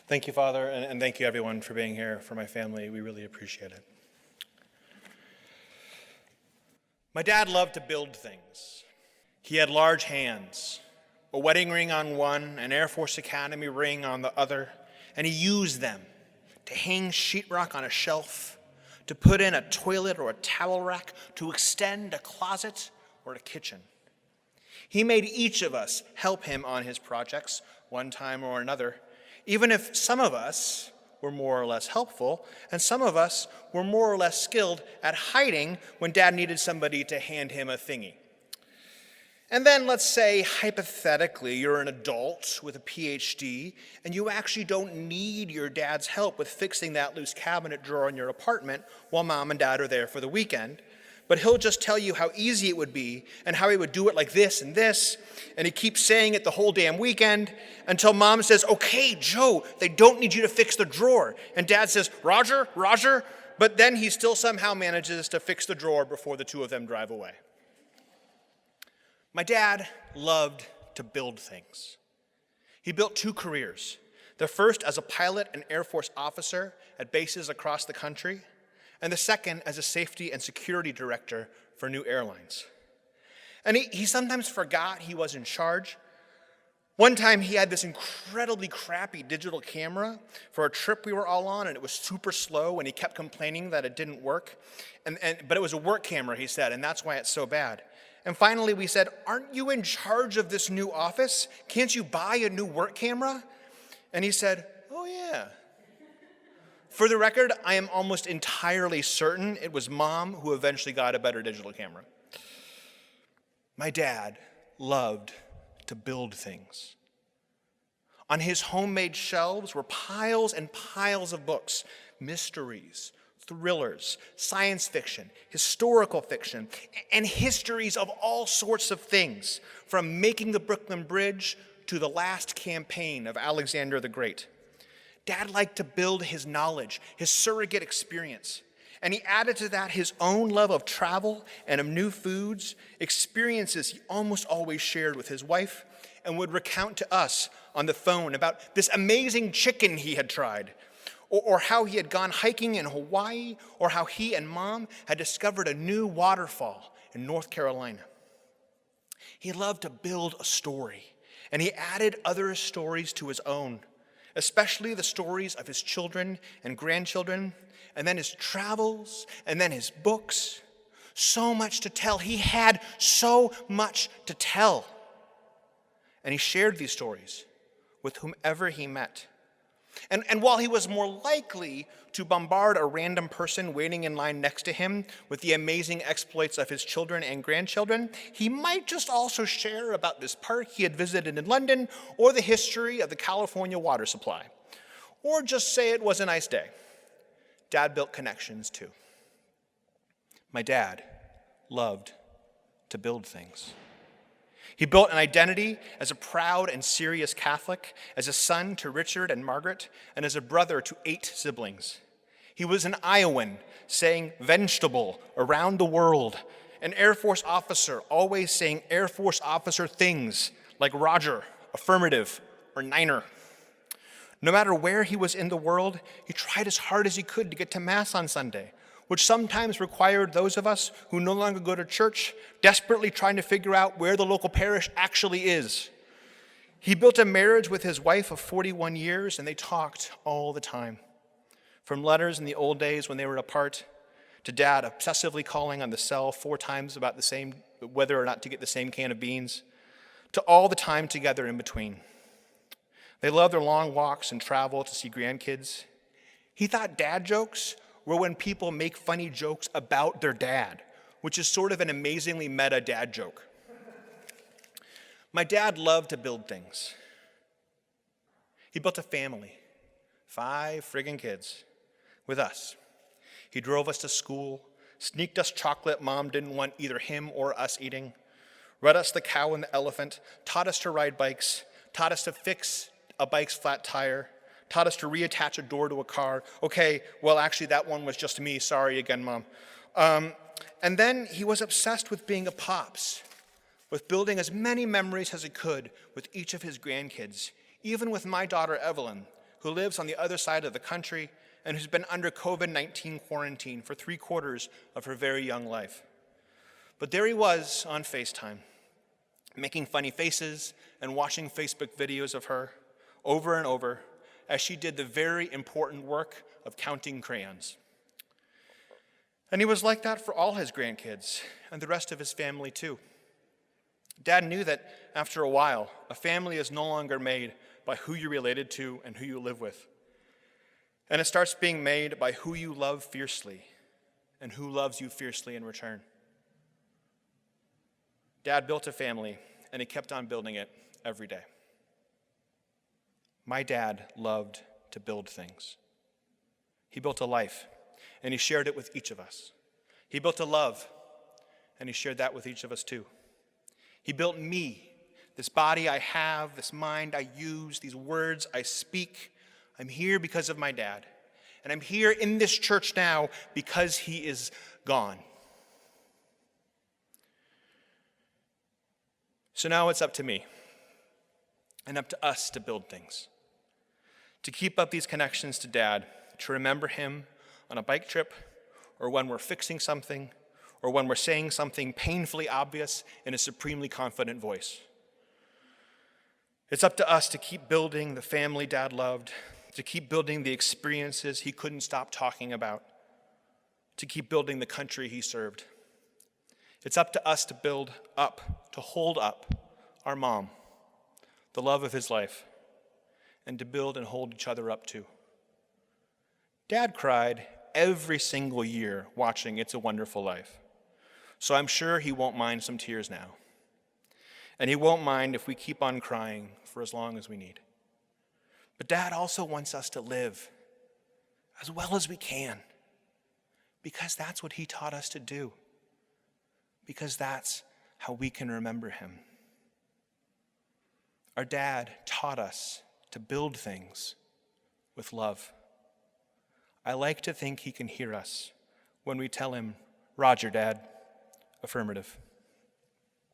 Thank you, Father, and thank you, everyone, for being here, for my family. We really appreciate it. My dad loved to build things. He had large hands, a wedding ring on one, an Air Force Academy ring on the other, and he used them to hang sheetrock on a shelf, to put in a toilet or a towel rack, to extend a closet or a kitchen. He made each of us help him on his projects one time or another, even if some of us were more or less helpful, and some of us were more or less skilled at hiding when Dad needed somebody to hand him a thingy. And then let's say, hypothetically, you're an adult with a PhD, and you actually don't need your dad's help with fixing that loose cabinet drawer in your apartment while Mom and Dad are there for the weekend. But he'll just tell you how easy it would be and how he would do it like this, and he keeps saying it the whole damn weekend until Mom says, "Okay, Joe, they don't need you to fix the drawer." And Dad says, "Roger, Roger," but then he still somehow manages to fix the drawer before the two of them drive away. My dad loved to build things. He built 2 careers. The first as a pilot and Air Force officer at bases across the country, and the second as a safety and security director for new airlines. And he sometimes forgot he was in charge. One time he had this incredibly crappy digital camera for a trip we were all on, and it was super slow, and he kept complaining that it didn't work. But it was a work camera, he said, and that's why it's so bad. And finally we said, "Aren't you in charge of this new office? Can't you buy a new work camera?" And he said, "Oh yeah." For the record, I am almost entirely certain it was Mom who eventually got a better digital camera. My dad loved to build things. On his homemade shelves were piles and piles of books, mysteries, thrillers, science fiction, historical fiction, and histories of all sorts of things, from making the Brooklyn Bridge to the last campaign of Alexander the Great. Dad liked to build his knowledge, his surrogate experience, and he added to that his own love of travel and of new foods, experiences he almost always shared with his wife and would recount to us on the phone about this amazing chicken he had tried, or how he had gone hiking in Hawaii, or how he and Mom had discovered a new waterfall in North Carolina. He loved to build a story, and he added other stories to his own, especially the stories of his children and grandchildren, and then his travels, and then his books. So much to tell. He had so much to tell. And he shared these stories with whomever he met. And while he was more likely to bombard a random person waiting in line next to him with the amazing exploits of his children and grandchildren, he might just also share about this park he had visited in London, or the history of the California water supply, or just say it was a nice day. Dad built connections too. My dad loved to build things. He built an identity as a proud and serious Catholic, as a son to Richard and Margaret, and as a brother to 8 siblings. He was an Iowan, saying vegetable around the world, an Air Force officer, always saying Air Force officer things like Roger, affirmative, or Niner. No matter where he was in the world, he tried as hard as he could to get to Mass on Sunday, which sometimes required those of us who no longer go to church desperately trying to figure out where the local parish actually is. He built a marriage with his wife of 41 years, and they talked all the time. From letters in the old days when they were apart, to Dad obsessively calling on the cell 4 times about whether or not to get the same can of beans, to all the time together in between. They loved their long walks and travel to see grandkids. He thought dad jokes were when people make funny jokes about their dad, which is sort of an amazingly meta dad joke. My dad loved to build things. He built a family, 5 friggin' kids, with us. He drove us to school, sneaked us chocolate Mom didn't want either him or us eating, read us The Cow and the Elephant, taught us to ride bikes, taught us to fix a bike's flat tire, taught us to reattach a door to a car. Okay, well, actually, that one was just me. Sorry again, Mom. And then he was obsessed with being a pops, with building as many memories as he could with each of his grandkids, even with my daughter, Evelyn, who lives on the other side of the country and who's been under COVID-19 quarantine for 3/4 of her very young life. But there he was on FaceTime, making funny faces and watching Facebook videos of her over and over as she did the very important work of counting crayons. And he was like that for all his grandkids and the rest of his family too. Dad knew that after a while, a family is no longer made by who you're related to and who you live with. And it starts being made by who you love fiercely and who loves you fiercely in return. Dad built a family, and he kept on building it every day. My dad loved to build things. He built a life, and he shared it with each of us. He built a love, and he shared that with each of us too. He built me, this body I have, this mind I use, these words I speak. I'm here because of my dad, and I'm here in this church now because he is gone. So now it's up to me and up to us to build things, to keep up these connections to Dad, to remember him on a bike trip or when we're fixing something or when we're saying something painfully obvious in a supremely confident voice. It's up to us to keep building the family Dad loved, to keep building the experiences he couldn't stop talking about, to keep building the country he served. It's up to us to build up, to hold up our mom, the love of his life, and to build and hold each other up too. Dad cried every single year watching It's a Wonderful Life, so I'm sure he won't mind some tears now. And he won't mind if we keep on crying for as long as we need. But Dad also wants us to live as well as we can, because that's what he taught us to do. Because that's how we can remember him. Our dad taught us to build things with love. I like to think he can hear us when we tell him, "Roger, Dad," affirmative.